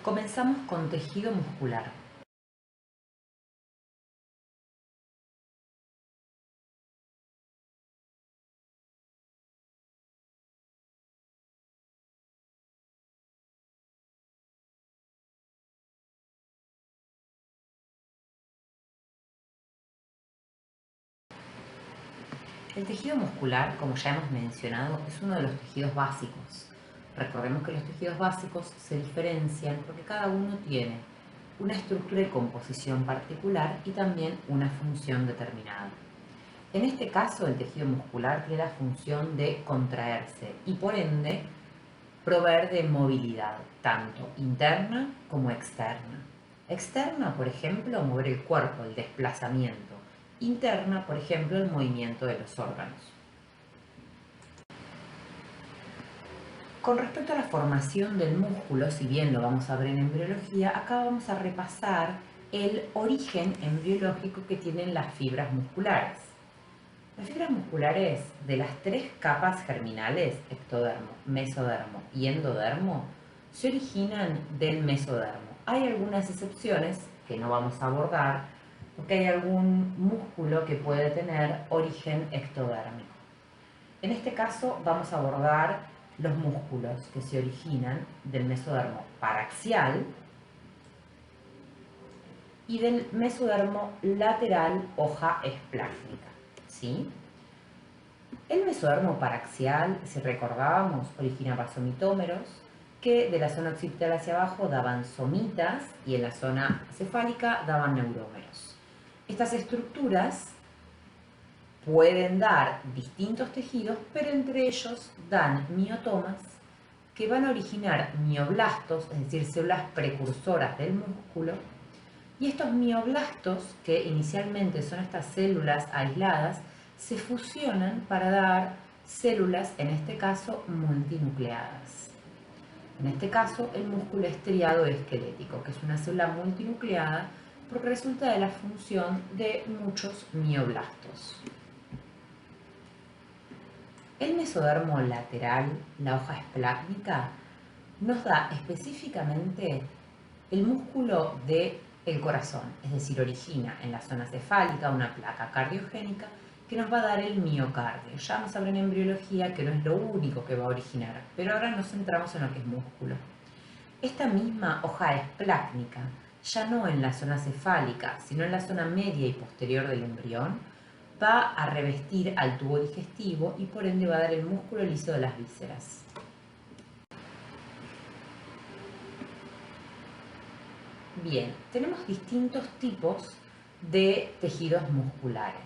Comenzamos con tejido muscular. El tejido muscular, como ya hemos mencionado, es uno de los tejidos básicos. Recordemos que los tejidos básicos se diferencian porque cada uno tiene una estructura y composición particular y también una función determinada. En este caso, el tejido muscular tiene la función de contraerse y por ende proveer de movilidad, tanto interna como externa. Externa, por ejemplo, mover el cuerpo, el desplazamiento. Interna, por ejemplo, el movimiento de los órganos. Con respecto a la formación del músculo, si bien lo vamos a ver en embriología, acá vamos a repasar el origen embriológico que tienen las fibras musculares. Las fibras musculares de las tres capas germinales, ectodermo, mesodermo y endodermo, se originan del mesodermo. Hay algunas excepciones que no vamos a abordar porque hay algún músculo que puede tener origen ectodérmico. En este caso vamos a abordar los músculos que se originan del mesodermo paraxial y del mesodermo lateral hoja esplácnica, ¿sí? El mesodermo paraxial, si recordábamos, originaba somitómeros que de la zona occipital hacia abajo daban somitas y en la zona cefálica daban neurómeros. Estas estructuras pueden dar distintos tejidos, pero entre ellos dan miotomas que van a originar mioblastos, es decir, células precursoras del músculo, y estos mioblastos, que inicialmente son estas células aisladas, se fusionan para dar células, en este caso, multinucleadas. En este caso, el músculo estriado esquelético, que es una célula multinucleada porque resulta de la función de muchos mioblastos. El mesodermo lateral, la hoja esplácnica, nos da específicamente el músculo del corazón, es decir, origina en la zona cefálica una placa cardiogénica que nos va a dar el miocardio. Ya vamos a ver en embriología que no es lo único que va a originar, pero ahora nos centramos en lo que es músculo. Esta misma hoja esplácnica, ya no en la zona cefálica, sino en la zona media y posterior del embrión, va a revestir al tubo digestivo y por ende va a dar el músculo liso de las vísceras. Bien, tenemos distintos tipos de tejidos musculares.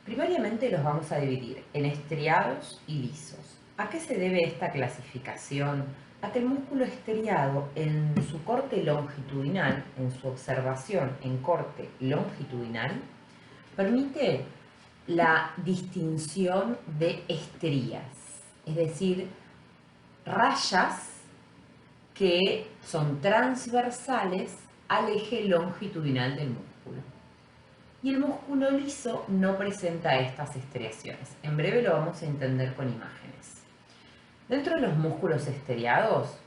Primariamente los vamos a dividir en estriados y lisos. ¿A qué se debe esta clasificación? A que el músculo estriado en su corte longitudinal, en su observación en corte longitudinal, permite la distinción de estrías, es decir, rayas que son transversales al eje longitudinal del músculo. Y el músculo liso no presenta estas estriaciones. En breve lo vamos a entender con imágenes. Dentro de los músculos estriados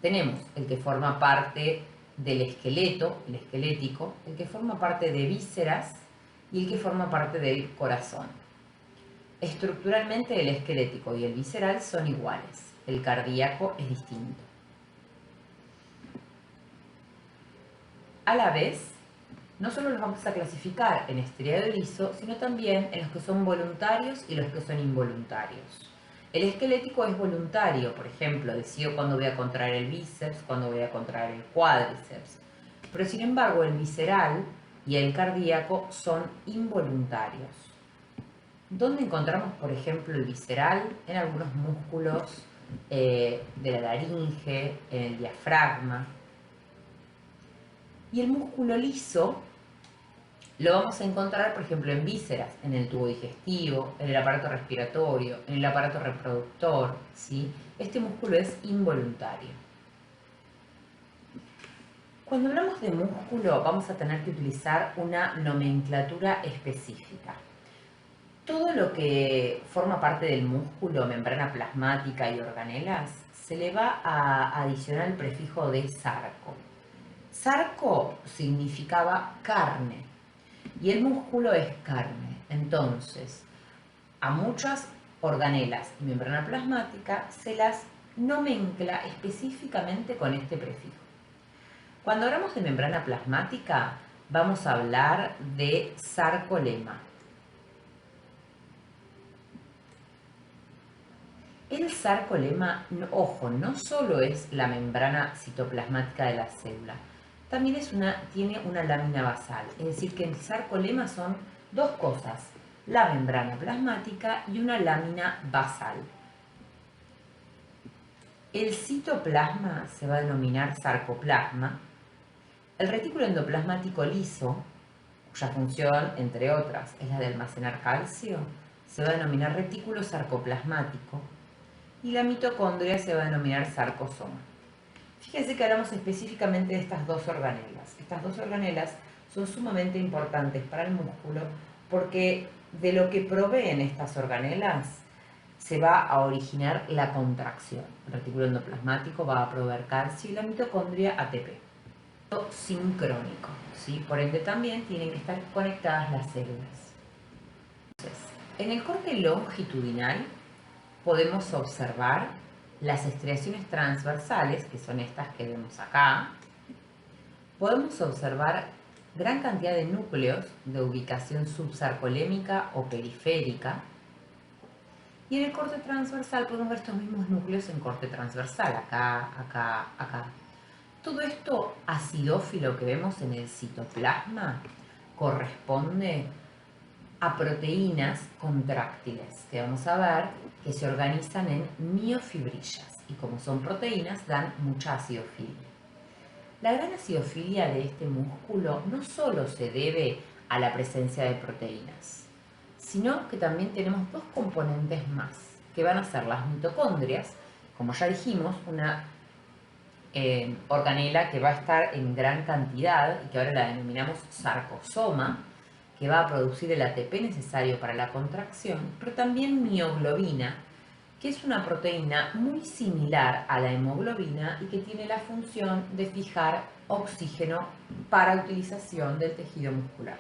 tenemos el que forma parte del esqueleto, el esquelético, el que forma parte de vísceras y el que forma parte del corazón. Estructuralmente el esquelético y el visceral son iguales, el cardíaco es distinto. A la vez, no solo los vamos a clasificar en estriado y liso, sino también en los que son voluntarios y los que son involuntarios. El esquelético es voluntario, por ejemplo, decido cuándo voy a contraer el bíceps, cuándo voy a contraer el cuádriceps. Pero sin embargo, el visceral y el cardíaco son involuntarios. ¿Dónde encontramos, por ejemplo, el visceral? En algunos músculos de la laringe, en el diafragma. Y el músculo liso lo vamos a encontrar, por ejemplo, en vísceras, en el tubo digestivo, en el aparato respiratorio, en el aparato reproductor, ¿sí? Este músculo es involuntario. Cuando hablamos de músculo, vamos a tener que utilizar una nomenclatura específica. Todo lo que forma parte del músculo, membrana plasmática y organelas, se le va a adicionar el prefijo de sarco. Sarco significaba carne y el músculo es carne. Entonces, a muchas organelas y membrana plasmática se las nomencla específicamente con este prefijo. Cuando hablamos de membrana plasmática, vamos a hablar de sarcolema. El sarcolema, ojo, no solo es la membrana citoplasmática de la célula, también tiene una lámina basal. Es decir, que el sarcolema son dos cosas, la membrana plasmática y una lámina basal. El citoplasma se va a denominar sarcoplasma. El retículo endoplasmático liso, cuya función, entre otras, es la de almacenar calcio, se va a denominar retículo sarcoplasmático. Y la mitocondria se va a denominar sarcosoma. Fíjense que hablamos específicamente de estas dos organelas. Estas dos organelas son sumamente importantes para el músculo porque de lo que proveen estas organelas se va a originar la contracción. El retículo endoplasmático va a proveer calcio y la mitocondria ATP. Sincrónico, ¿sí? Por ende también tienen que estar conectadas las células. Entonces, en el corte longitudinal podemos observar las estriaciones transversales, que son estas que vemos acá. Podemos observar gran cantidad de núcleos de ubicación subsarcolémica o periférica. Y en el corte transversal podemos ver estos mismos núcleos en corte transversal, acá, acá, acá. Todo esto acidófilo que vemos en el citoplasma corresponde a proteínas contráctiles, que vamos a ver que se organizan en miofibrillas y como son proteínas dan mucha acidofilia. La gran acidofilia de este músculo no solo se debe a la presencia de proteínas, sino que también tenemos dos componentes más, que van a ser las mitocondrias, como ya dijimos, una organela que va a estar en gran cantidad y que ahora la denominamos sarcosoma, que va a producir el ATP necesario para la contracción, pero también mioglobina, que es una proteína muy similar a la hemoglobina y que tiene la función de fijar oxígeno para utilización del tejido muscular.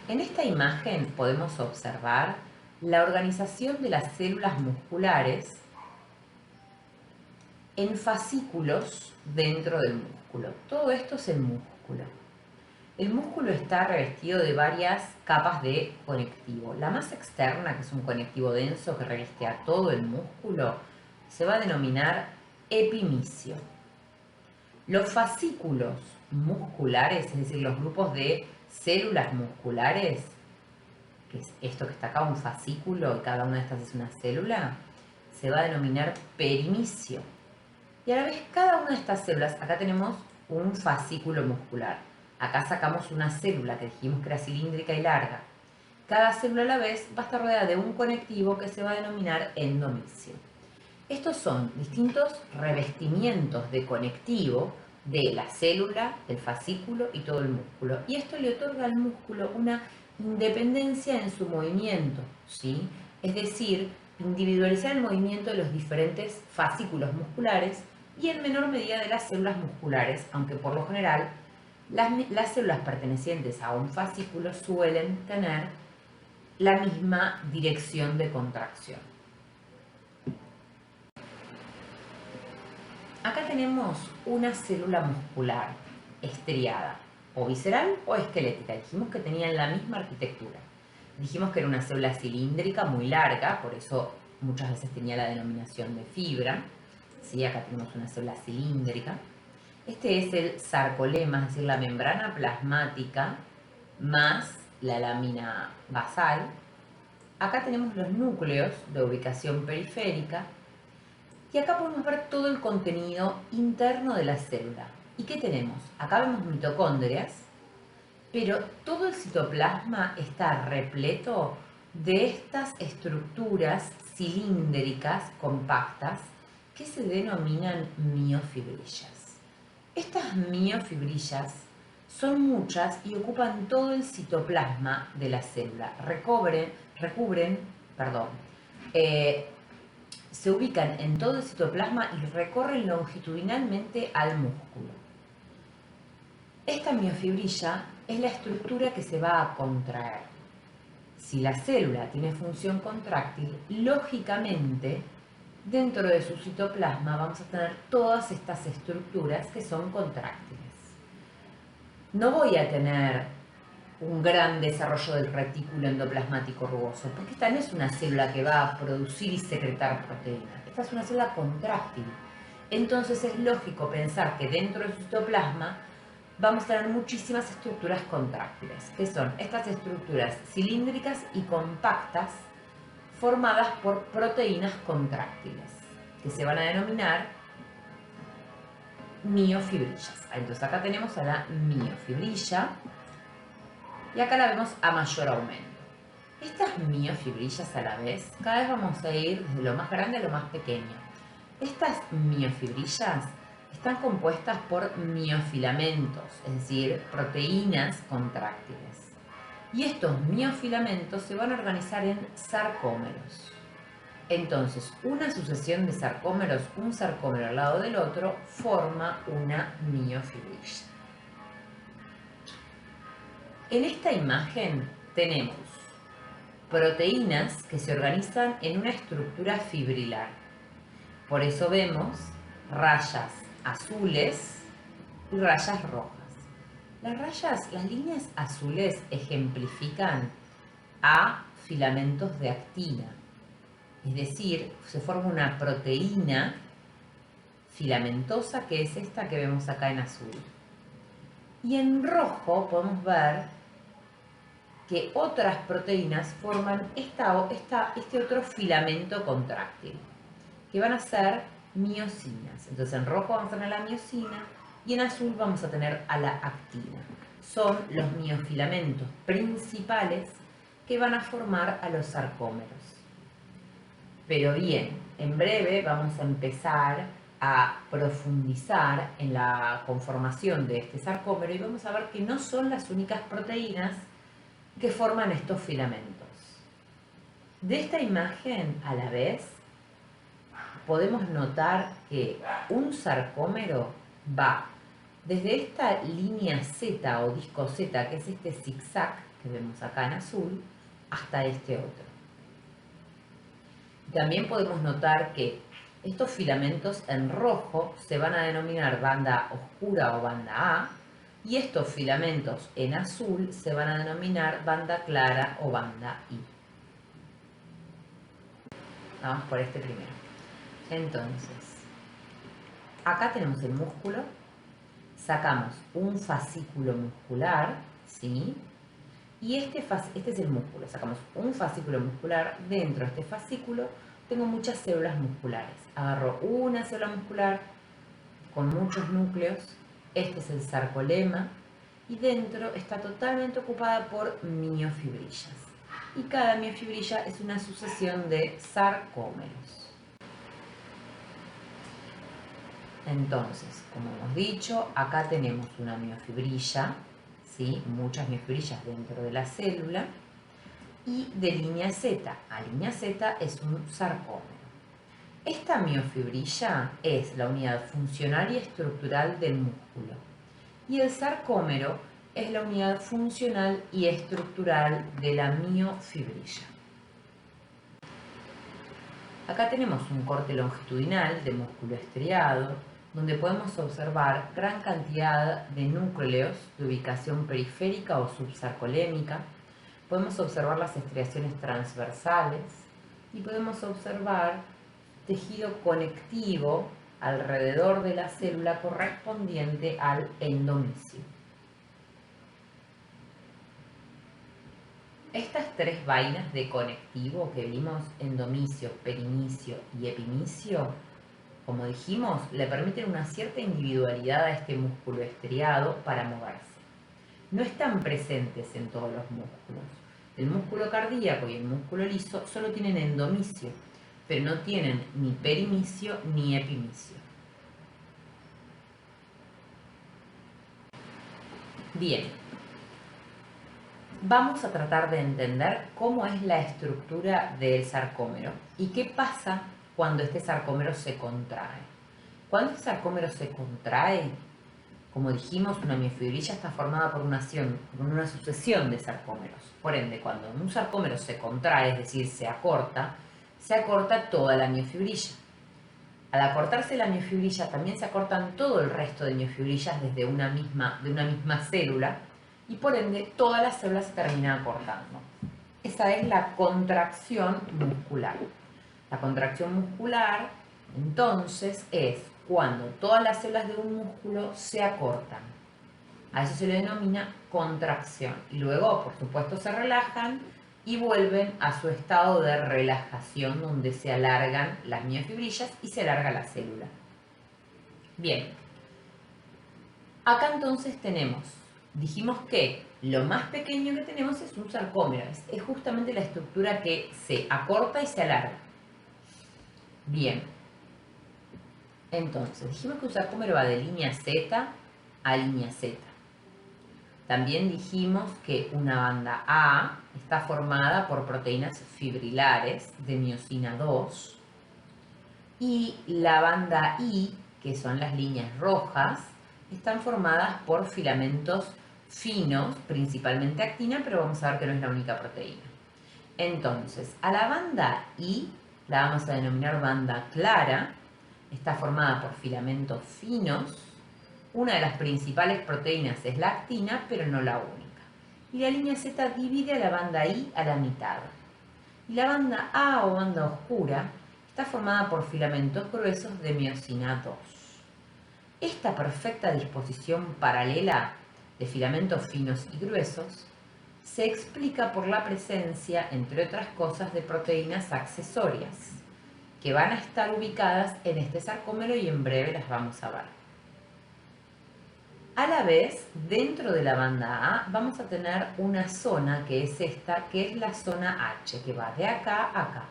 En esta imagen podemos observar la organización de las células musculares en fascículos dentro del músculo. Todo esto es el músculo. El músculo está revestido de varias capas de conectivo. La más externa, que es un conectivo denso que reviste a todo el músculo, se va a denominar epimicio. Los fascículos musculares, es decir, los grupos de células musculares, que es esto que está acá, un fascículo, y cada una de estas es una célula, se va a denominar perimicio. Y a la vez cada una de estas células, acá tenemos un fascículo muscular. Acá sacamos una célula que dijimos que era cilíndrica y larga. Cada célula a la vez va a estar rodeada de un conectivo que se va a denominar endomicio. Estos son distintos revestimientos de conectivo de la célula, el fascículo y todo el músculo. Y esto le otorga al músculo una independencia en su movimiento, ¿sí? Es decir, individualizar el movimiento de los diferentes fascículos musculares y en menor medida de las células musculares, aunque por lo general las células pertenecientes a un fascículo suelen tener la misma dirección de contracción. Acá tenemos una célula muscular estriada, o visceral o esquelética. Dijimos que tenían la misma arquitectura. Dijimos que era una célula cilíndrica muy larga, por eso muchas veces tenía la denominación de fibra. ¿Sí? Acá tenemos una célula cilíndrica. Este es el sarcolema, es decir, la membrana plasmática más la lámina basal. Acá tenemos los núcleos de ubicación periférica. Y acá podemos ver todo el contenido interno de la célula. ¿Y qué tenemos? Acá vemos mitocondrias, pero todo el citoplasma está repleto de estas estructuras cilíndricas compactas que se denominan miofibrillas. Estas miofibrillas son muchas y ocupan todo el citoplasma de la célula. Se ubican en todo el citoplasma y recorren longitudinalmente al músculo. Esta miofibrilla es la estructura que se va a contraer. Si la célula tiene función contráctil, lógicamente, dentro de su citoplasma vamos a tener todas estas estructuras que son contráctiles. No voy a tener un gran desarrollo del retículo endoplasmático rugoso, porque esta no es una célula que va a producir y secretar proteínas. Esta es una célula contráctil. Entonces es lógico pensar que dentro del citoplasma vamos a tener muchísimas estructuras contráctiles, que son estas estructuras cilíndricas y compactas formadas por proteínas contráctiles, que se van a denominar miofibrillas. Entonces acá tenemos a la miofibrilla y acá la vemos a mayor aumento. Estas miofibrillas a la vez, cada vez vamos a ir desde lo más grande a lo más pequeño. Estas miofibrillas están compuestas por miofilamentos, es decir, proteínas contráctiles. Y estos miofilamentos se van a organizar en sarcómeros. Entonces, una sucesión de sarcómeros, un sarcómero al lado del otro, forma una miofibrilla. En esta imagen tenemos proteínas que se organizan en una estructura fibrilar. Por eso vemos rayas azules y rayas rojas. Las líneas azules ejemplifican a filamentos de actina. Es decir, se forma una proteína filamentosa que es esta que vemos acá en azul. Y en rojo podemos ver que otras proteínas forman este otro filamento contráctil, que van a ser miosinas. Entonces en rojo vamos a tener la miosina y en azul vamos a tener a la actina. Son los miofilamentos principales que van a formar a los sarcómeros. Pero bien, en breve vamos a empezar a profundizar en la conformación de este sarcómero y vamos a ver que no son las únicas proteínas que forman estos filamentos. De esta imagen, a la vez, podemos notar que un sarcómero va desde esta línea Z o disco Z, que es este zigzag que vemos acá en azul, hasta este otro. También podemos notar que estos filamentos en rojo se van a denominar banda oscura o banda A, y estos filamentos en azul se van a denominar banda clara o banda I. Vamos por este primero. Entonces, acá tenemos el músculo, sacamos un fascículo muscular, ¿sí? Y este es el músculo, sacamos un fascículo muscular, dentro de este fascículo tengo muchas células musculares. Agarro una célula muscular con muchos núcleos, este es el sarcolema, y dentro está totalmente ocupada por miofibrillas. Y cada miofibrilla es una sucesión de sarcómeros. Entonces, como hemos dicho, acá tenemos una miofibrilla, ¿sí? Muchas miofibrillas dentro de la célula, y de línea Z a línea Z es un sarcómero. Esta miofibrilla es la unidad funcional y estructural del músculo, y el sarcómero es la unidad funcional y estructural de la miofibrilla. Acá tenemos un corte longitudinal de músculo estriado, donde podemos observar gran cantidad de núcleos de ubicación periférica o subsarcolémica. Podemos observar las estriaciones transversales y podemos observar tejido conectivo alrededor de la célula correspondiente al endomisio. Estas tres vainas de conectivo que vimos, endomisio, perimisio y epimisio, como dijimos, le permiten una cierta individualidad a este músculo estriado para moverse. No están presentes en todos los músculos. El músculo cardíaco y el músculo liso solo tienen endomisio, pero no tienen ni perimisio ni epimisio. Bien, vamos a tratar de entender cómo es la estructura del sarcómero y qué pasa cuando este sarcómero se contrae. Cuando este sarcómero se contrae, como dijimos, una miofibrilla está formada por una sucesión de sarcómeros. Por ende, cuando un sarcómero se contrae, es decir, se acorta toda la miofibrilla. Al acortarse la miofibrilla, también se acortan todo el resto de miofibrillas de una misma célula, y por ende todas las células se terminan acortando. Esa es la contracción muscular. La contracción muscular, entonces, es cuando todas las células de un músculo se acortan. A eso se le denomina contracción. Y luego, por supuesto, se relajan y vuelven a su estado de relajación, donde se alargan las miofibrillas y se alarga la célula. Bien. Acá entonces dijimos que lo más pequeño que tenemos es un sarcómero. Es justamente la estructura que se acorta y se alarga. Bien. Entonces, dijimos que un sarcómero va de línea Z a línea Z. También dijimos que una banda A está formada por proteínas fibrilares de miosina 2 y la banda I, que son las líneas rojas, están formadas por filamentos finos, principalmente actina, pero vamos a ver que no es la única proteína. Entonces, a la banda I la vamos a denominar banda clara, está formada por filamentos finos. Una de las principales proteínas es la actina, pero no la única. Y la línea Z divide a la banda I a la mitad. Y la banda A o banda oscura está formada por filamentos gruesos de miosina 2. Esta perfecta disposición paralela de filamentos finos y gruesos se explica por la presencia, entre otras cosas, de proteínas accesorias que van a estar ubicadas en este sarcómero y en breve las vamos a ver. A la vez, dentro de la banda A vamos a tener una zona que es esta, que es la zona H, que va de acá a acá.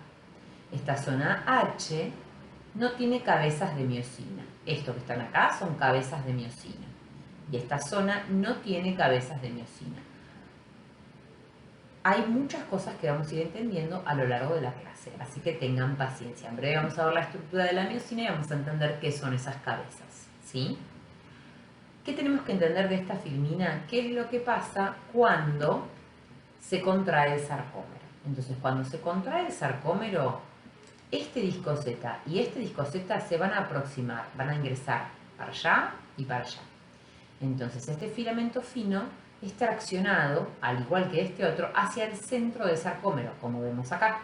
Esta zona H no tiene cabezas de miosina. Esto que están acá son cabezas de miosina. Y esta zona no tiene cabezas de miosina. Hay muchas cosas que vamos a ir entendiendo a lo largo de la clase, así que tengan paciencia. En breve vamos a ver la estructura de la miosina y vamos a entender qué son esas cabezas, ¿sí? ¿Qué tenemos que entender de esta filmina? ¿Qué es lo que pasa cuando se contrae el sarcómero? Entonces, cuando se contrae el sarcómero, este disco Z y este disco Z se van a aproximar, van a ingresar para allá y para allá. Entonces, este filamento fino es traccionado, al igual que este otro, hacia el centro del sarcómero, como vemos acá.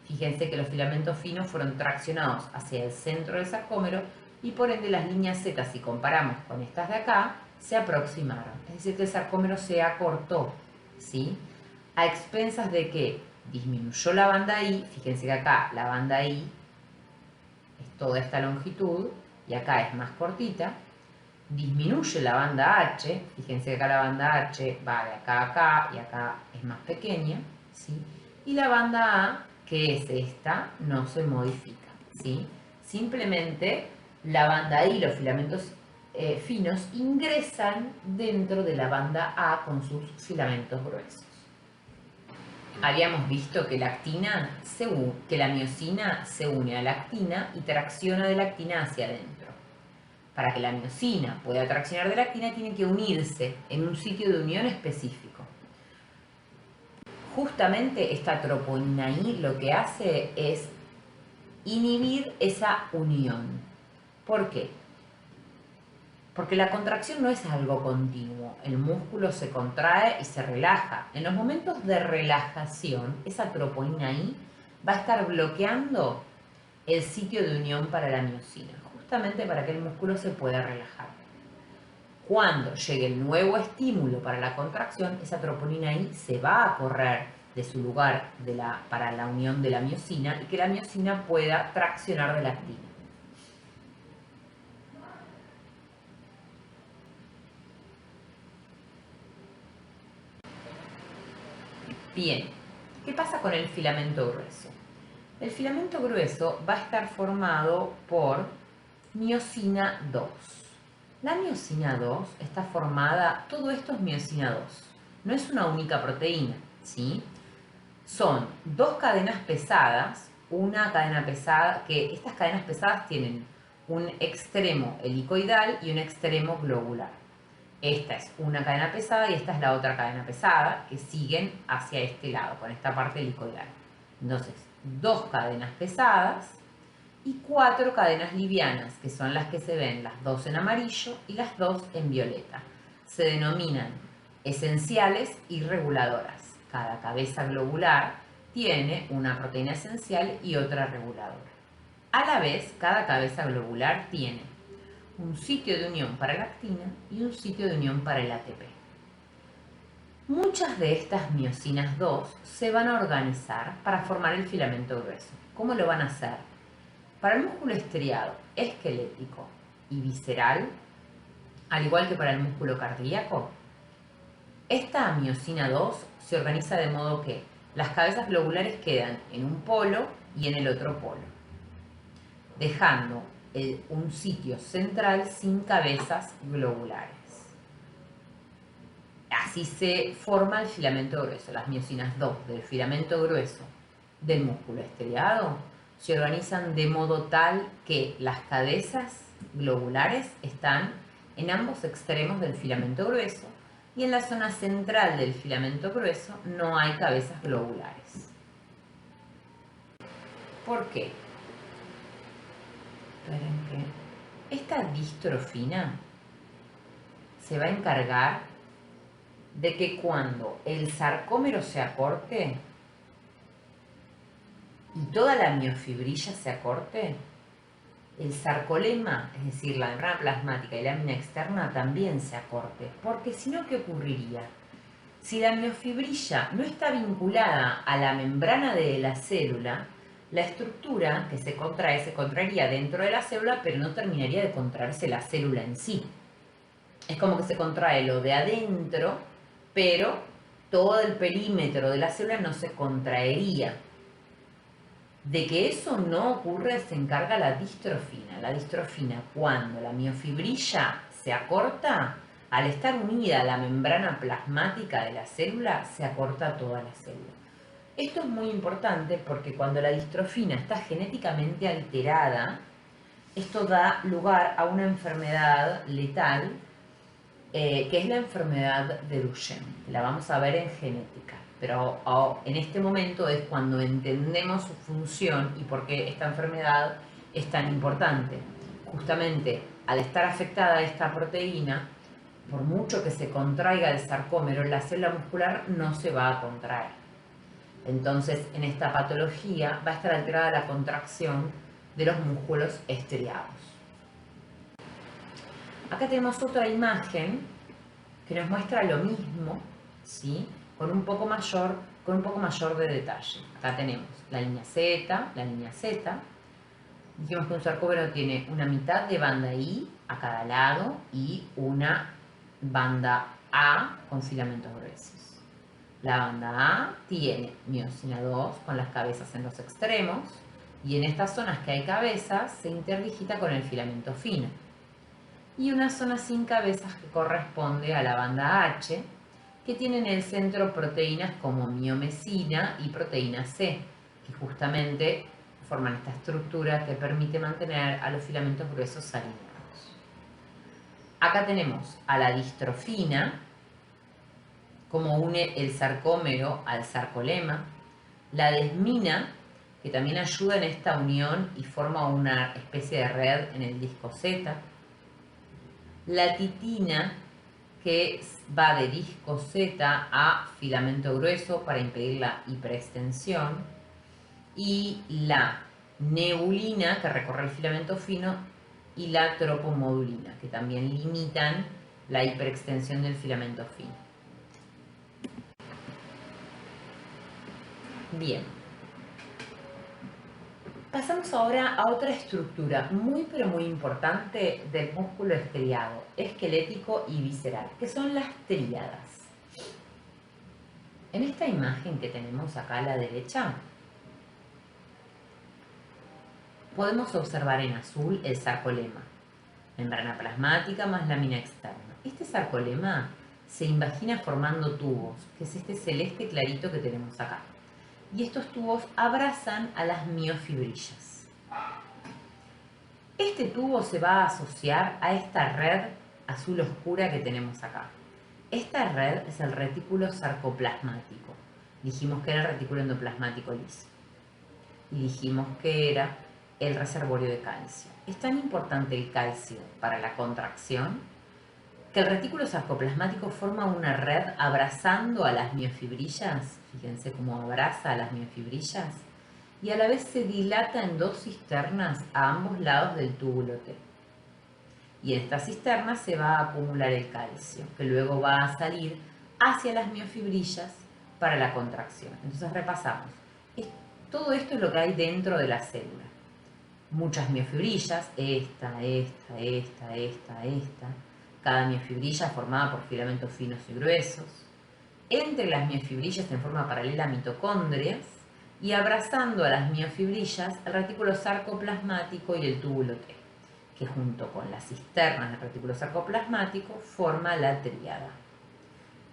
Fíjense que los filamentos finos fueron traccionados hacia el centro del sarcómero y por ende las líneas Z, si comparamos con estas de acá, se aproximaron. Es decir, que el sarcómero se acortó, ¿sí? A expensas de que disminuyó la banda I. Fíjense que acá la banda I es toda esta longitud y acá es más cortita. Disminuye la banda H, fíjense que acá la banda H va de acá a acá y acá es más pequeña, ¿sí? Y la banda A, que es esta, no se modifica, ¿sí? Simplemente la banda I, los filamentos finos, ingresan dentro de la banda A con sus filamentos gruesos. Habíamos visto que la miosina se une a la actina y tracciona de la actina hacia adentro. Para que la miosina pueda traccionar de la actina, tiene que unirse en un sitio de unión específico. Justamente esta troponina I lo que hace es inhibir esa unión. ¿Por qué? Porque la contracción no es algo continuo. El músculo se contrae y se relaja. En los momentos de relajación, esa troponina I va a estar bloqueando el sitio de unión para la miosina, justamente para que el músculo se pueda relajar. Cuando llegue el nuevo estímulo para la contracción, esa troponina I se va a correr de su lugar para la unión de la miosina y que la miosina pueda traccionar de la actina. Bien, ¿qué pasa con el filamento grueso? El filamento grueso va a estar formado por miosina 2. La miosina 2 está formada, todo esto es miosina 2, no es una única proteína, ¿sí? Son dos cadenas pesadas, una cadena pesada, que estas cadenas pesadas tienen un extremo helicoidal y un extremo globular. Esta es una cadena pesada y esta es la otra cadena pesada que siguen hacia este lado, con esta parte helicoidal. Entonces, dos cadenas pesadas y cuatro cadenas livianas, que son las que se ven, las dos en amarillo y las dos en violeta. Se denominan esenciales y reguladoras. Cada cabeza globular tiene una proteína esencial y otra reguladora. A la vez, cada cabeza globular tiene un sitio de unión para la actina y un sitio de unión para el ATP. Muchas de estas miosinas 2 se van a organizar para formar el filamento grueso. ¿Cómo lo van a hacer? Para el músculo estriado, esquelético y visceral, al igual que para el músculo cardíaco, esta miosina 2 se organiza de modo que las cabezas globulares quedan en un polo y en el otro polo, dejando un sitio central sin cabezas globulares. Así se forma el filamento grueso. Las miosinas 2 del filamento grueso del músculo estriado se organizan de modo tal que las cabezas globulares están en ambos extremos del filamento grueso y en la zona central del filamento grueso no hay cabezas globulares. ¿Por qué? Esperen que esta distrofina se va a encargar de que cuando el sarcómero se acorte y toda la miofibrilla se acorte, el sarcolema, es decir, la membrana plasmática y la lámina externa también se acorte. Porque si no, ¿qué ocurriría? Si la miofibrilla no está vinculada a la membrana de la célula, la estructura que se contraería dentro de la célula, pero no terminaría de contraerse la célula en sí. Es como que se contrae lo de adentro, pero todo el perímetro de la célula no se contraería. De que eso no ocurre se encarga la distrofina. La distrofina, cuando la miofibrilla se acorta, al estar unida a la membrana plasmática de la célula, se acorta toda la célula. Esto es muy importante porque cuando la distrofina está genéticamente alterada, esto da lugar a una enfermedad letal, que es la enfermedad de Duchenne. La vamos a ver en genética. Pero en este momento es cuando entendemos su función y por qué esta enfermedad es tan importante. Justamente al estar afectada esta proteína, por mucho que se contraiga el sarcómero, la célula muscular no se va a contraer. Entonces, en esta patología va a estar alterada la contracción de los músculos estriados. Acá tenemos otra imagen que nos muestra lo mismo, ¿sí? Con un poco mayor de detalle. Acá tenemos la línea Z, Dijimos que un sarcómero tiene una mitad de banda I a cada lado y una banda A con filamentos gruesos. La banda A tiene miosina 2 con las cabezas en los extremos y en estas zonas que hay cabezas se interdigita con el filamento fino. Y una zona sin cabezas que corresponde a la banda H, que tiene en el centro proteínas como miomesina y proteína C, que justamente forman esta estructura que permite mantener a los filamentos gruesos alineados. Acá tenemos a la distrofina, como une el sarcómero al sarcolema, la desmina, que también ayuda en esta unión y forma una especie de red en el disco Z, la titina, que va de disco Z a filamento grueso para impedir la hiperextensión, y la neulina, que recorre el filamento fino, y la tropomodulina, que también limitan la hiperextensión del filamento fino. Bien. Pasamos ahora a otra estructura muy pero muy importante del músculo estriado, esquelético y visceral, que son las tríadas. En esta imagen que tenemos acá a la derecha, podemos observar en azul el sarcolema. membrana plasmática más lámina externa. Este sarcolema se invagina formando tubos, que es este celeste clarito que tenemos acá. Y estos tubos abrazan a las miofibrillas. Este tubo se va a asociar a esta red azul oscura que tenemos acá. Esta red es el retículo sarcoplasmático. Dijimos que era el retículo endoplasmático liso. Y dijimos que era el reservorio de calcio. Es tan importante el calcio para la contracción que el retículo sarcoplasmático forma una red abrazando a las miofibrillas. Fíjense cómo abraza a las miofibrillas. Y a la vez se dilata en dos cisternas a ambos lados del túbulo T. Y en estas cisternas se va a acumular el calcio, que luego va a salir hacia las miofibrillas para la contracción. Entonces repasamos. Todo esto es lo que hay dentro de la célula. Muchas miofibrillas, esta. Cada miofibrilla formada por filamentos finos y gruesos. Entre las miofibrillas en forma paralela mitocondrias y abrazando a las miofibrillas el retículo sarcoplasmático y el túbulo T, que junto con las cisternas del retículo sarcoplasmático forma la tríada.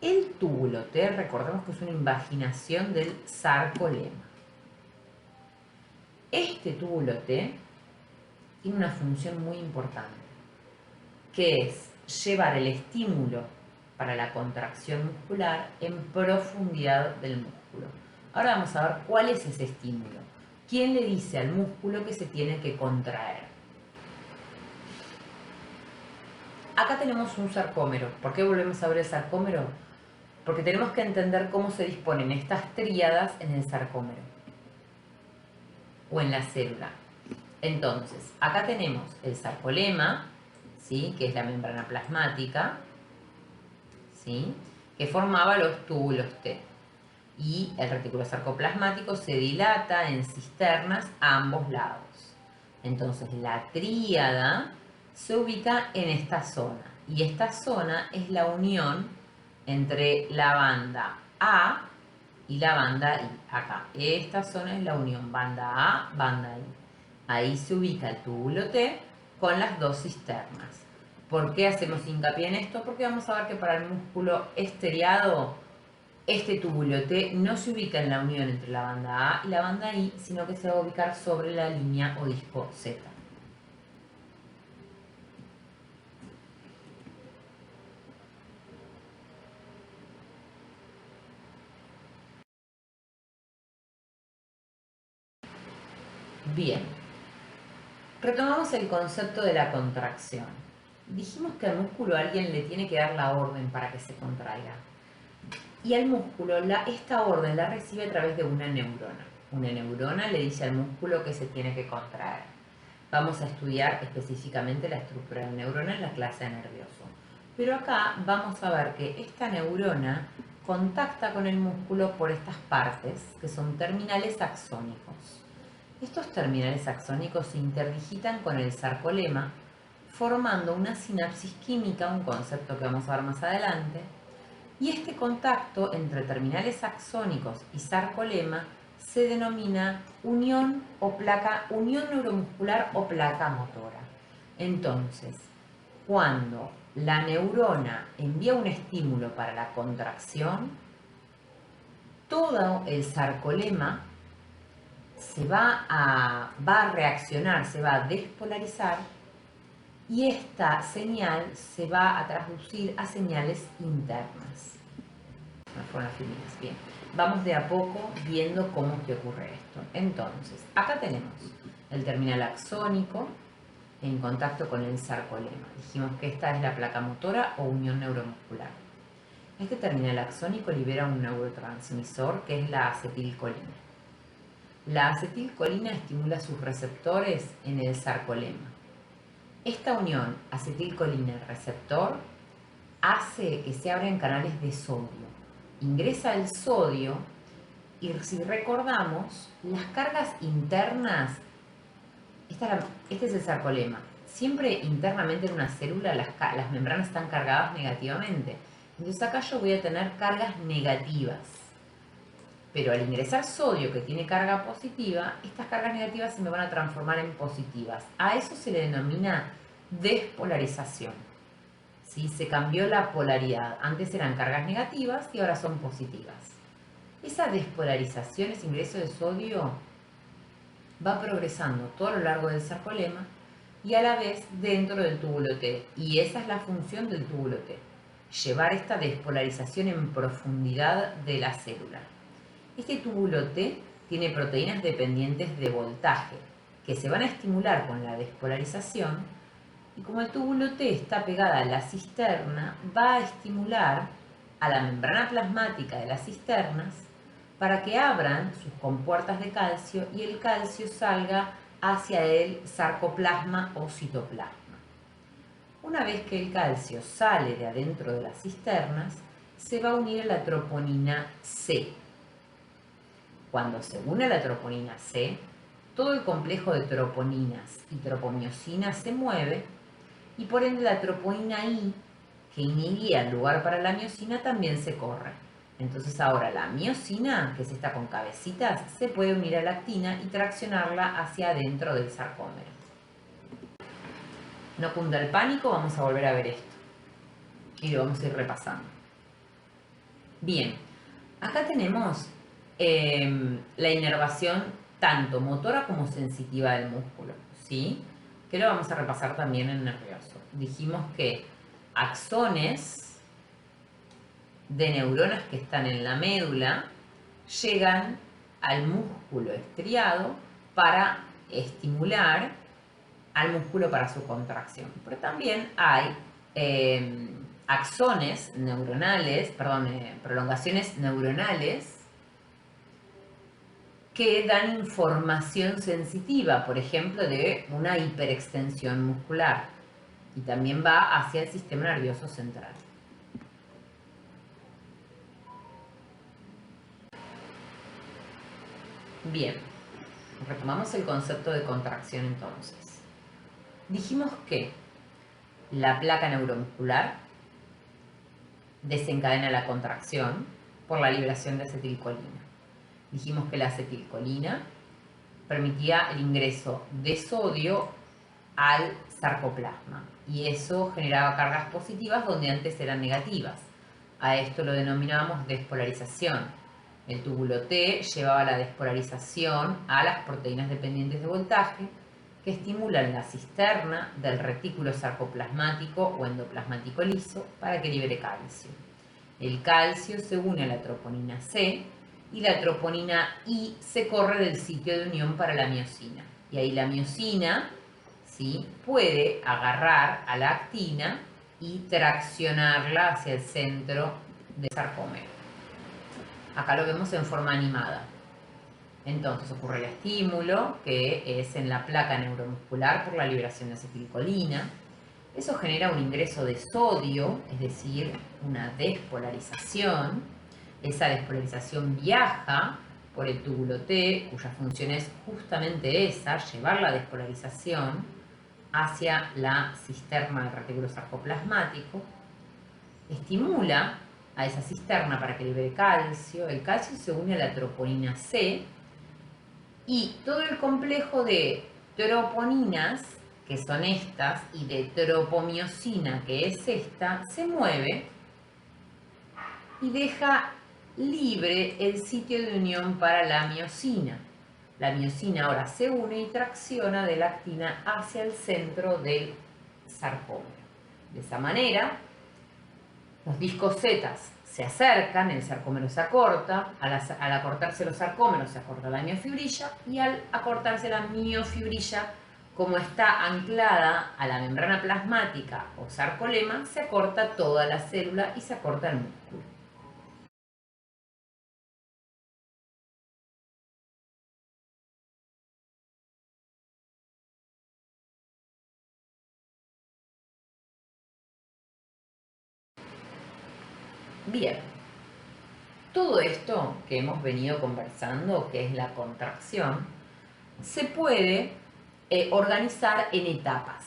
El túbulo T, recordemos que es una invaginación del sarcolema. Este túbulo T tiene una función muy importante, que es llevar el estímulo para la contracción muscular en profundidad del músculo. Ahora vamos a ver cuál es ese estímulo. ¿Quién le dice al músculo que se tiene que contraer? Acá tenemos un sarcómero. ¿Por qué volvemos a ver el sarcómero? Porque tenemos que entender cómo se disponen estas tríadas en el sarcómero o en la célula. Entonces, acá tenemos el sarcolema, ¿sí?, que es la membrana plasmática, ¿sí?, que formaba los túbulos T. Y el retículo sarcoplasmático se dilata en cisternas a ambos lados. Entonces, la tríada se ubica en esta zona. Y esta zona es la unión entre la banda A y la banda I. Acá, esta zona es la unión banda A, banda I. Ahí se ubica el túbulo T con las dos cisternas. ¿Por qué hacemos hincapié en esto? Porque vamos a ver que para el músculo estriado, este túbulo T no se ubica en la unión entre la banda A y la banda I, sino que se va a ubicar sobre la línea o disco Z. Bien, retomamos el concepto de la contracción. Dijimos que al músculo alguien le tiene que dar la orden para que se contraiga. Y al músculo esta orden la recibe a través de una neurona. Una neurona le dice al músculo que se tiene que contraer. Vamos a estudiar específicamente la estructura de la neurona en la clase de nervioso. Pero acá vamos a ver que esta neurona contacta con el músculo por estas partes, que son terminales axónicos. Estos terminales axónicos se interdigitan con el sarcolema, formando una sinapsis química, un concepto que vamos a ver más adelante, y este contacto entre terminales axónicos y sarcolema se denomina unión neuromuscular o placa motora. Entonces, cuando la neurona envía un estímulo para la contracción, todo el sarcolema va a reaccionar, se va a despolarizar y esta señal se va a traducir a señales internas. Bien, vamos de a poco viendo cómo es que ocurre esto. Entonces, acá tenemos el terminal axónico en contacto con el sarcolema. Dijimos que esta es la placa motora o unión neuromuscular. Este terminal axónico libera un neurotransmisor que es la acetilcolina. La acetilcolina estimula sus receptores en el sarcolema. Esta unión acetilcolina-receptor hace que se abran canales de sodio. Ingresa el sodio y si recordamos, las cargas internas, este es el sarcolema, siempre internamente en una célula las membranas están cargadas negativamente. Entonces acá yo voy a tener cargas negativas. Pero al ingresar sodio que tiene carga positiva, estas cargas negativas se me van a transformar en positivas. A eso se le denomina despolarización. ¿Sí? Se cambió la polaridad. Antes eran cargas negativas y ahora son positivas. Esa despolarización, ese ingreso de sodio, va progresando todo a lo largo del sarcolema y a la vez dentro del túbulo T. Y esa es la función del túbulo T, llevar esta despolarización en profundidad de la célula. Este túbulo T tiene proteínas dependientes de voltaje que se van a estimular con la despolarización, y como el túbulo T está pegada a la cisterna, va a estimular a la membrana plasmática de las cisternas para que abran sus compuertas de calcio y el calcio salga hacia el sarcoplasma o citoplasma. Una vez que el calcio sale de adentro de las cisternas, se va a unir a la troponina C. Cuando se une a la troponina C, todo el complejo de troponinas y tropomiosinas se mueve y por ende la troponina I, que inhibía el lugar para la miosina, también se corre. Entonces ahora la miosina, que es esta con cabecitas, se puede unir a la actina y traccionarla hacia adentro del sarcómero. No cunda el pánico, vamos a volver a ver esto y lo vamos a ir repasando. Bien, acá tenemos la inervación tanto motora como sensitiva del músculo, ¿sí? Que lo vamos a repasar también en nervioso. Dijimos que axones de neuronas que están en la médula llegan al músculo estriado para estimular al músculo para su contracción. Pero también hay axones neuronales, prolongaciones neuronales que dan información sensitiva, por ejemplo, de una hiperextensión muscular, y también va hacia el sistema nervioso central. Bien, retomamos el concepto de contracción entonces. Dijimos que la placa neuromuscular desencadena la contracción por la liberación de acetilcolina. Dijimos que la acetilcolina permitía el ingreso de sodio al sarcoplasma y eso generaba cargas positivas donde antes eran negativas. A esto lo denominábamos despolarización. El túbulo T llevaba la despolarización a las proteínas dependientes de voltaje que estimulan la cisterna del retículo sarcoplasmático o endoplasmático liso para que libere calcio. El calcio se une a la troponina C y la troponina I se corre del sitio de unión para la miosina. Y ahí la miosina, ¿sí?, puede agarrar a la actina y traccionarla hacia el centro del sarcómero. Acá lo vemos en forma animada. Entonces ocurre el estímulo, que es en la placa neuromuscular por la liberación de acetilcolina. Eso genera un ingreso de sodio, es decir, una despolarización. Esa despolarización viaja por el túbulo T, cuya función es justamente esa, llevar la despolarización hacia la cisterna del retículo sarcoplasmático. Estimula a esa cisterna para que libere calcio. El calcio se une a la troponina C y todo el complejo de troponinas, que son estas, y de tropomiosina, que es esta, se mueve y deja libre el sitio de unión para la miosina. La miosina ahora se une y tracciona de la actina hacia el centro del sarcómero. De esa manera, los discos Z se acercan, el sarcómero se acorta, al acortarse los sarcómeros se acorta la miofibrilla y al acortarse la miofibrilla, como está anclada a la membrana plasmática o sarcolema, se acorta toda la célula y se acorta el músculo. Bien, todo esto que hemos venido conversando, que es la contracción, se puede organizar en etapas.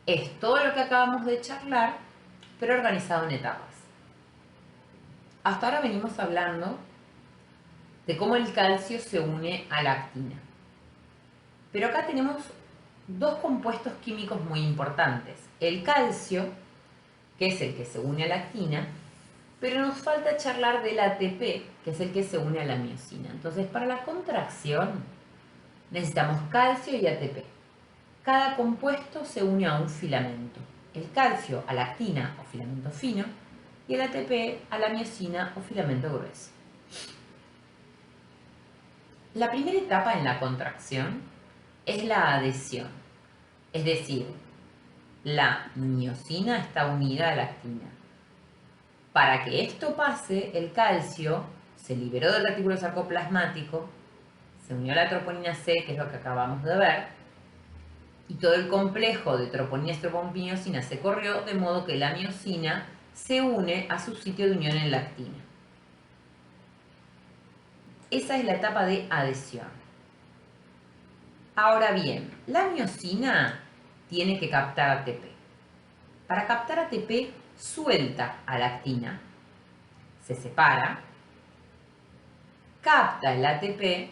Es todo lo que acabamos de charlar, pero organizado en etapas. Hasta ahora venimos hablando de cómo el calcio se une a la actina. Pero acá tenemos dos compuestos químicos muy importantes. El calcio, que es el que se une a la actina, pero nos falta charlar del ATP, que es el que se une a la miosina. Entonces, para la contracción necesitamos calcio y ATP. Cada compuesto se une a un filamento. El calcio a la actina o filamento fino y el ATP a la miosina o filamento grueso. La primera etapa en la contracción es la adhesión, es decir, la miosina está unida a la actina. Para que esto pase, el calcio se liberó del retículo sarcoplasmático, se unió a la troponina C, que es lo que acabamos de ver, y todo el complejo de troponina, estropamiosina se corrió, de modo que la miosina se une a su sitio de unión en la actina. Esa es la etapa de adhesión. Ahora bien, la miosina tiene que captar ATP. Para captar ATP, suelta a la actina, se separa, capta el ATP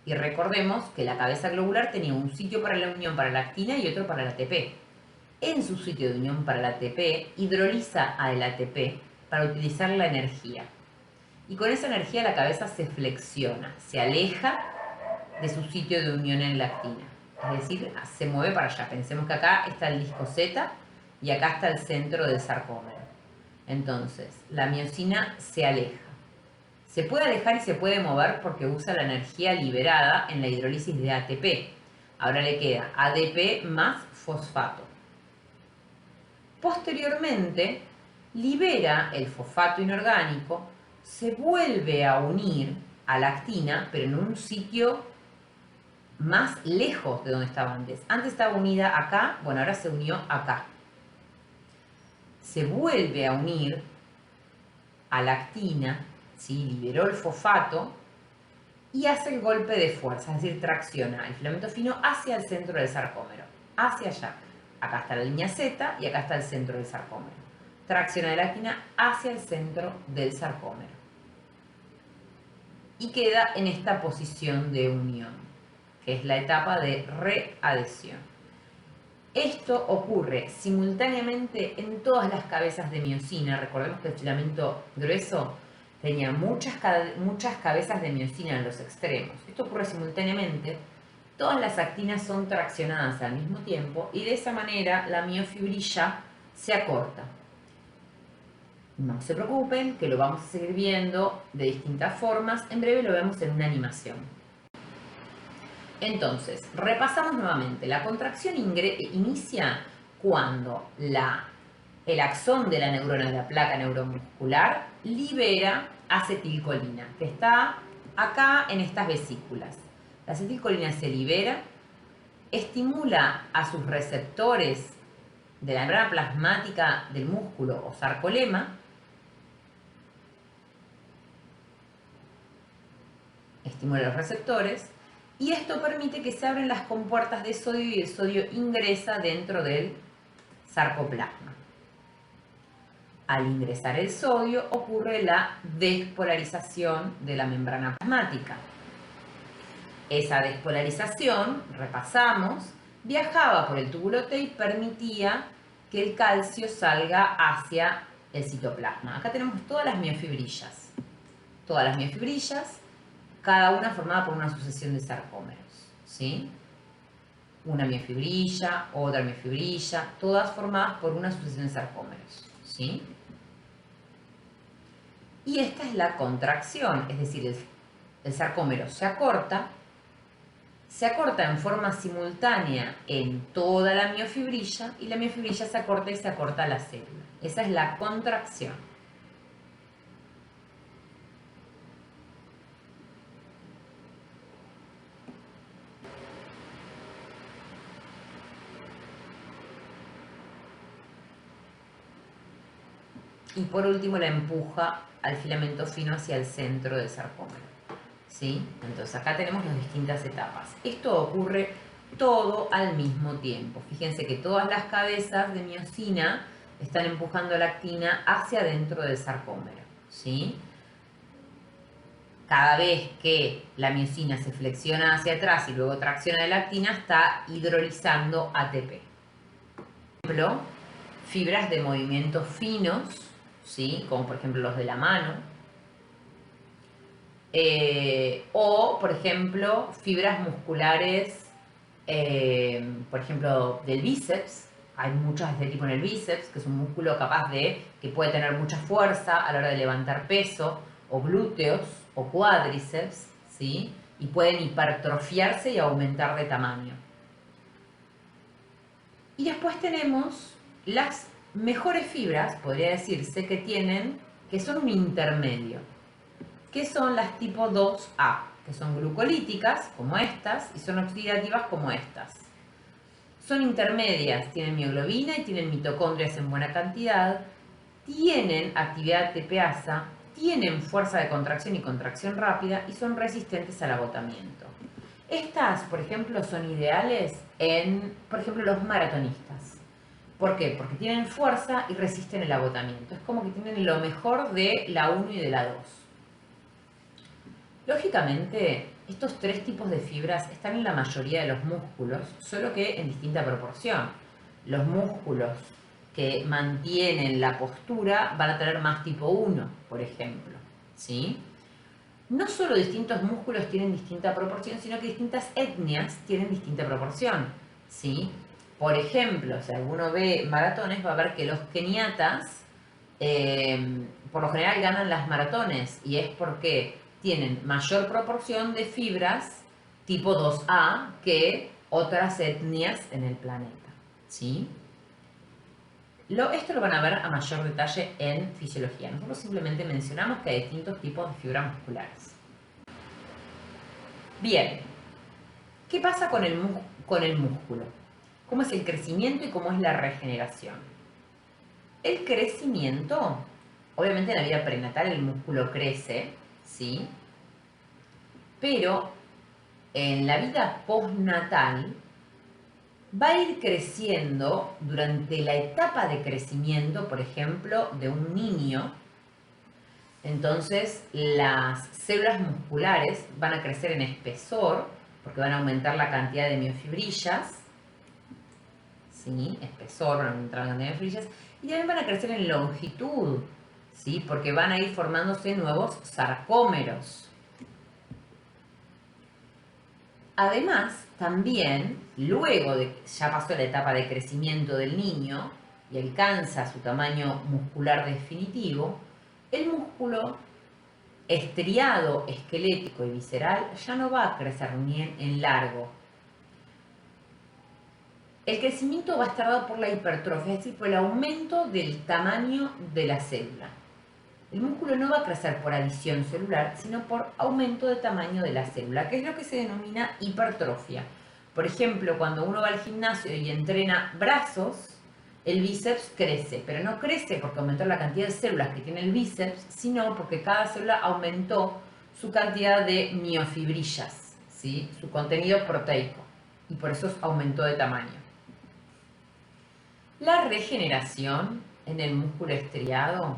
y recordemos que la cabeza globular tenía un sitio para la unión para la actina y otro para el ATP. En su sitio de unión para el ATP, hidroliza al ATP para utilizar la energía. Y con esa energía la cabeza se flexiona, se aleja de su sitio de unión en la actina. Es decir, se mueve para allá. Pensemos que acá está el disco Z y acá está el centro del sarcómero. Entonces, la miosina se aleja. Se puede alejar y se puede mover porque usa la energía liberada en la hidrólisis de ATP. Ahora le queda ADP más fosfato. Posteriormente, libera el fosfato inorgánico, se vuelve a unir a la actina, pero en un sitio más lejos de donde estaba antes. Antes estaba unida acá, bueno, ahora se unió acá. Se vuelve a unir a la actina, ¿sí? Liberó el fosfato y hace el golpe de fuerza, es decir, tracciona el filamento fino hacia el centro del sarcómero, hacia allá. Acá está la línea Z y acá está el centro del sarcómero. Tracciona de la actina hacia el centro del sarcómero. Y queda en esta posición de unión, que es la etapa de readhesión. Esto ocurre simultáneamente en todas las cabezas de miosina. Recordemos que el filamento grueso tenía muchas cabezas de miosina en los extremos. Esto ocurre simultáneamente. Todas las actinas son traccionadas al mismo tiempo y de esa manera la miofibrilla se acorta. No se preocupen, que lo vamos a seguir viendo de distintas formas. En breve lo vemos en una animación. Entonces, repasamos nuevamente. La contracción inicia cuando el axón de la neurona de la placa neuromuscular libera acetilcolina, que está acá en estas vesículas. La acetilcolina se libera, estimula a sus receptores de la membrana plasmática del músculo o sarcolema, estimula los receptores, y esto permite que se abran las compuertas de sodio y el sodio ingresa dentro del sarcoplasma. Al ingresar el sodio ocurre la despolarización de la membrana plasmática. Esa despolarización, repasamos, viajaba por el túbulo T y permitía que el calcio salga hacia el citoplasma. Acá tenemos todas las miofibrillas. Todas las miofibrillas, cada una formada por una sucesión de sarcómeros, ¿sí? Una miofibrilla, otra miofibrilla, todas formadas por una sucesión de sarcómeros, ¿sí? Y esta es la contracción, es decir, el sarcómero se acorta en forma simultánea en toda la miofibrilla y la miofibrilla se acorta y se acorta la célula. Esa es la contracción. Y por último la empuja al filamento fino hacia el centro del sarcómero, ¿sí? Entonces acá tenemos las distintas etapas. Esto ocurre todo al mismo tiempo. Fíjense que todas las cabezas de miosina están empujando la actina hacia dentro del sarcómero, ¿sí? cada vez que la miosina se flexiona hacia atrás y luego tracciona de la actina, está hidrolizando ATP. Por ejemplo, fibras de movimientos finos, ¿sí? Como por ejemplo los de la mano, o por ejemplo fibras musculares, por ejemplo del bíceps. Hay muchas de este tipo en el bíceps, que es un músculo capaz que puede tener mucha fuerza a la hora de levantar peso, o glúteos, o cuádriceps, ¿sí? Y pueden hipertrofiarse y aumentar de tamaño. Y después tenemos las mejores fibras, podría decirse, que son un intermedio, que son las tipo 2A, que son glucolíticas, como estas, y son oxidativas, como estas. Son intermedias, tienen mioglobina y tienen mitocondrias en buena cantidad, tienen actividad ATPasa, tienen fuerza de contracción y contracción rápida y son resistentes al agotamiento. Estas, por ejemplo, son ideales en, por ejemplo, los maratonistas. ¿Por qué? Porque tienen fuerza y resisten el agotamiento. Es como que tienen lo mejor de la 1 y de la 2. Lógicamente, estos tres tipos de fibras están en la mayoría de los músculos, solo que en distinta proporción. Los músculos que mantienen la postura van a tener más tipo 1, por ejemplo, ¿sí? No solo distintos músculos tienen distinta proporción, sino que distintas etnias tienen distinta proporción, ¿sí? Por ejemplo, si alguno ve maratones, va a ver que los keniatas, por lo general ganan las maratones, y es porque tienen mayor proporción de fibras tipo 2A que otras etnias en el planeta, ¿sí? Esto lo van a ver a mayor detalle en fisiología. Nosotros simplemente mencionamos que hay distintos tipos de fibras musculares. Bien, ¿qué pasa con el músculo? ¿Cómo es el crecimiento y cómo es la regeneración? El crecimiento, obviamente en la vida prenatal el músculo crece, ¿sí? Pero en la vida postnatal va a ir creciendo durante la etapa de crecimiento, por ejemplo, de un niño. Entonces, las células musculares van a crecer en espesor, porque van a aumentar la cantidad de miofibrillas. ¿Sí? Espesor, van a aumentar la cantidad de miofibrillas. Y también van a crecer en longitud, ¿sí? Porque van a ir formándose nuevos sarcómeros. Además, también, luego de que ya pasó la etapa de crecimiento del niño y alcanza su tamaño muscular definitivo, el músculo estriado, esquelético y visceral ya no va a crecer ni en largo. El crecimiento va a estar dado por la hipertrofia, es decir, por el aumento del tamaño de la célula. El músculo no va a crecer por adición celular, sino por aumento de tamaño de la célula, que es lo que se denomina hipertrofia. Por ejemplo, cuando uno va al gimnasio y entrena brazos, el bíceps crece, pero no crece porque aumentó la cantidad de células que tiene el bíceps, sino porque cada célula aumentó su cantidad de miofibrillas, ¿sí? Su contenido proteico, y por eso aumentó de tamaño. La regeneración en el músculo estriado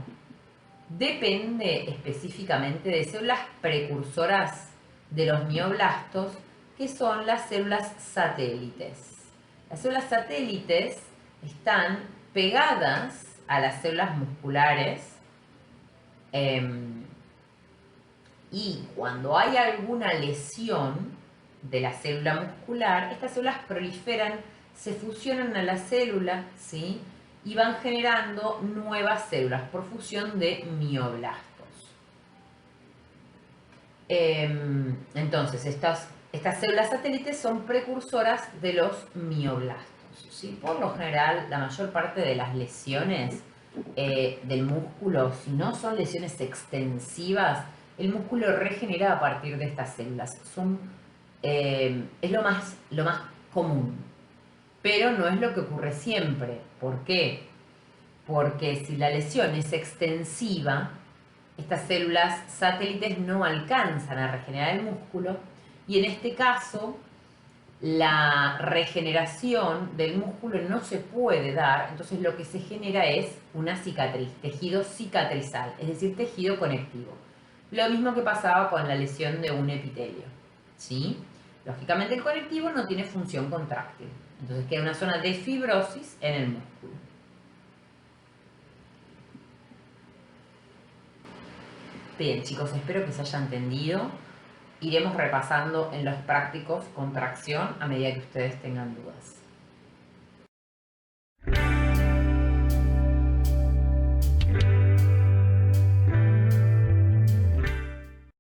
depende específicamente de células precursoras de los mioblastos, que son las células satélites. Las células satélites están pegadas a las células musculares, y cuando hay alguna lesión de la célula muscular, estas células proliferan, se fusionan a la célula, ¿sí? Y van generando nuevas células por fusión de mioblastos. Entonces, estas células satélites son precursoras de los mioblastos, ¿sí? Por lo general, la mayor parte de las lesiones del músculo, si no son lesiones extensivas, el músculo regenera a partir de estas células. Es lo más común. Pero no es lo que ocurre siempre. ¿Por qué? Porque si la lesión es extensiva, estas células satélites no alcanzan a regenerar el músculo, y en este caso la regeneración del músculo no se puede dar. Entonces lo que se genera es una cicatriz, tejido cicatrizal, es decir, tejido conectivo. Lo mismo que pasaba con la lesión de un epitelio, ¿sí? Lógicamente el conectivo no tiene función contráctil, entonces queda una zona de fibrosis en el músculo. Bien, chicos, espero que se haya entendido. Iremos repasando en los prácticos contracción a medida que ustedes tengan dudas.